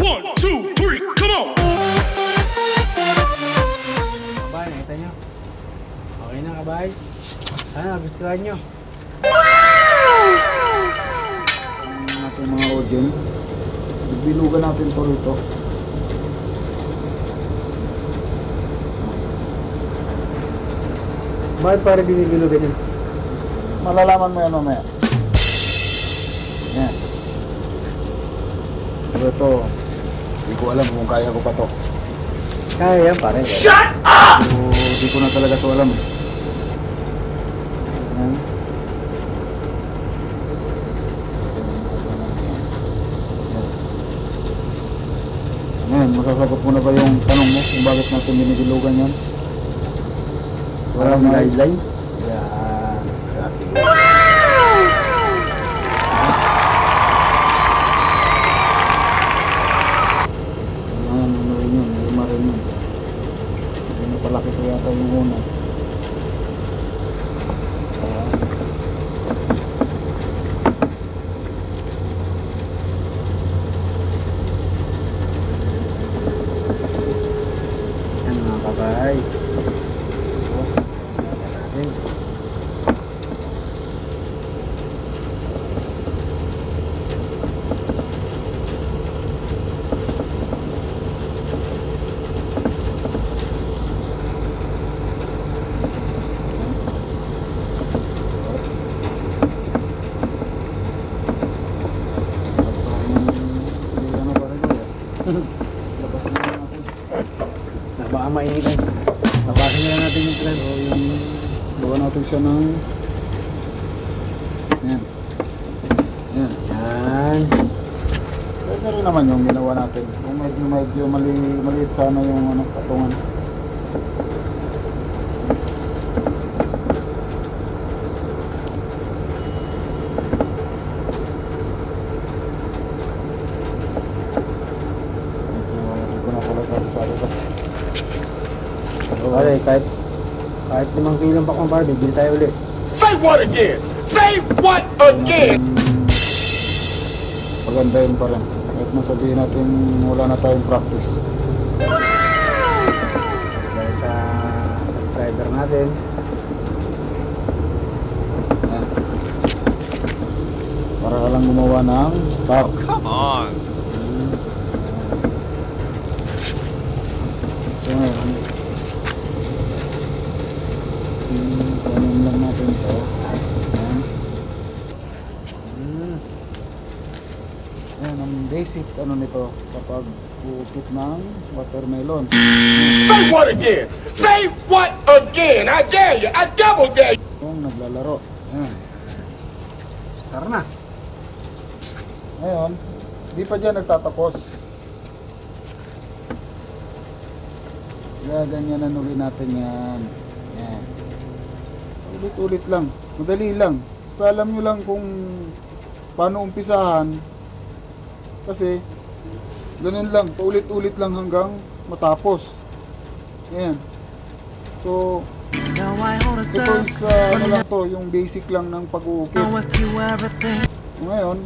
1, 2, 3, come on! Kabay, nakita nyo? Okay na kabay? Sana nagustuhan nyo. Natin mga audience, bilugan natin to rito. Bakit pare binibilugan yun? Malalaman mo yan mamaya. Yan. Pero ito, hindi ko alam kung kaya ko pa to. Kaya yan pare. Shut up! So, hindi ko na talaga to alam. Yan. Yan, masasagot mo na ba yung tanong mo kung bakit natin binibilugan yan? Walang guideline. Yan, exactly. Yan, ano rin yun, lima rin yun. Hindi na palaki ko yata yung una. Yan mga kabay. Labas na natin. Baka mainitan. Tapasin na lang natin yung plan. So, yung gawa natin siya ng yan. Yan. Yan. Pwede rin naman yung ginawa natin. Kung medyo maliit sana yung ano, patungan. Hindi ko na pala kabisado ka. Pare, kahit 5 kilong pa kung pare, bibili tayo ulit. Say what again? Say what again? Pagandahin pa rin. Kahit masabihin natin wala na tayong practice. Dahil sa subscriber natin. Yan. Para ka lang gumawa ng stock. Come on! So ngayon, ganun lang natin ito. Yan. Yan ang basic ano nito sa pag-ukit ng watermelon. Say what again? Say what again? I dare you! I double dare you! Kung naglalaro. Yan. Star na. Ngayon, di pa dyan nagtatapos. Gaganyanan ulit natin yan. Yan. Ulit-ulit lang. Madali lang. Basta alam nyo lang kung paano umpisahan. Kasi, ganun lang. Paulit-ulit lang hanggang matapos. Yan. So, ito is ano lang to, yung basic lang ng pag-uukit. Ngayon,